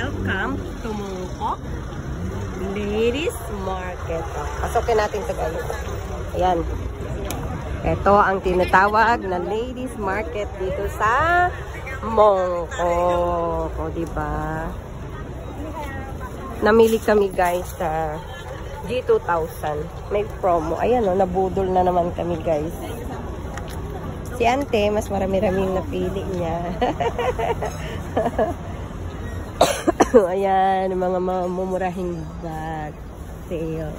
Welcome to Mongkok Ladies Market. Pasokin natin ito guys. Ayan. Ito ang tinatawag na Ladies Market dito sa Mongkok. O, diba? Namili kami guys sa G2000. May promo. Ayan o, nabudol na naman kami guys. Si Ante, mas marami-raming napili niya. Ayan, mga mamumurahing bag. Sale.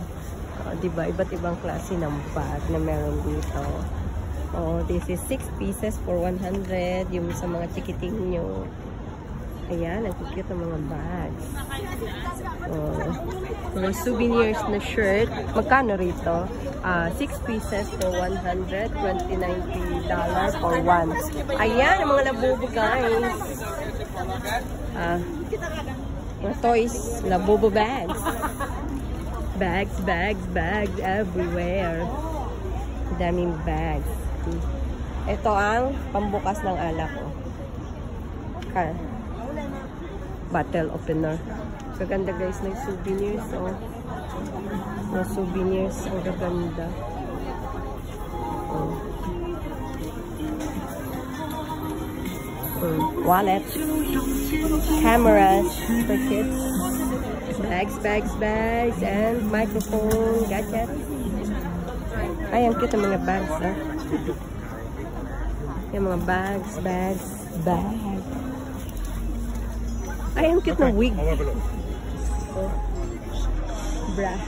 O, diba? Iba't ibang klase ng bag na meron dito. Oh, this is 6 pieces for 100. Yung sa mga chikiting nyo. Ayan, ang cute ng mga bags. Oh, mga souvenirs na shirt. Magkano rito? 6 pieces for 100. $20 for 1. Ayan, ang mga labubo guys. Mga toys. Labubo bags. Bags everywhere. Daming bags. Ito ang pambukas ng alak ko. Bottle opener. So, ganda guys ng souvenirs. Oh. Mga souvenirs. Ang gaganda. Oh. Wallets. Cameras for kids. Bags. And microphone. Gadgets. Ay, ang cute ang mga bags. Oh. Yung mga bags. Ay, ang cute ng wig. Oh. Bra.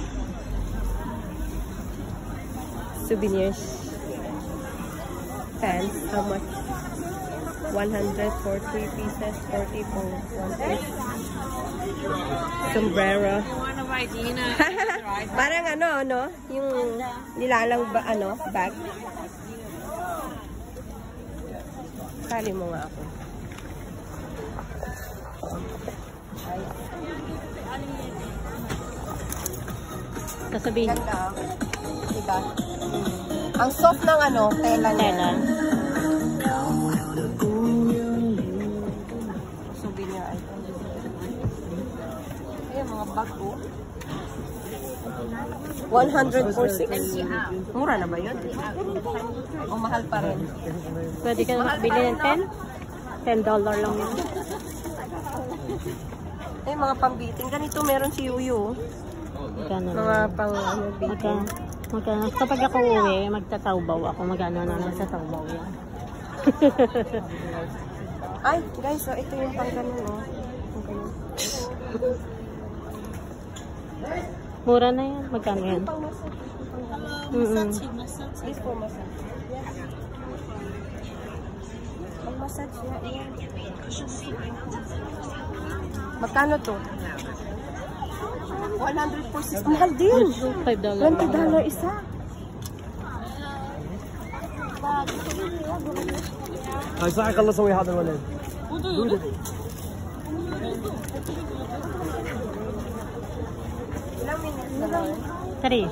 Souvenirs. Pants. How much? 100 for 3 pieces. 40 for 1 piece. Sombrero. Parang ano? Yung nilalang ba, bag. Sali mo nga ako. Sasabihin. Ganda. Diba? Ang soft ng tela niya. Souvenir item. Ayan, mga bag ko. 100 for 6. Mura na ba yun? O mahal pa rin? Pwede ka na makabili ng 10? $10 lang yun. Ay, mga pambiting. Ganito meron si Yuyu. Mga pang biting. Kapag ako uwi, magtatawbaw ako. Magano na lang sa tawbaw yan. Ay, guys, so ito yung pang ganun, oh. Mura na yan. Magkano yan? This for massage. Pang massage yan. Magkano to? 100 for 6. Mahal din. $5. $20 isa. ساعة خلصوا ويا هذا الولد. Ilang minutes na lang? 3.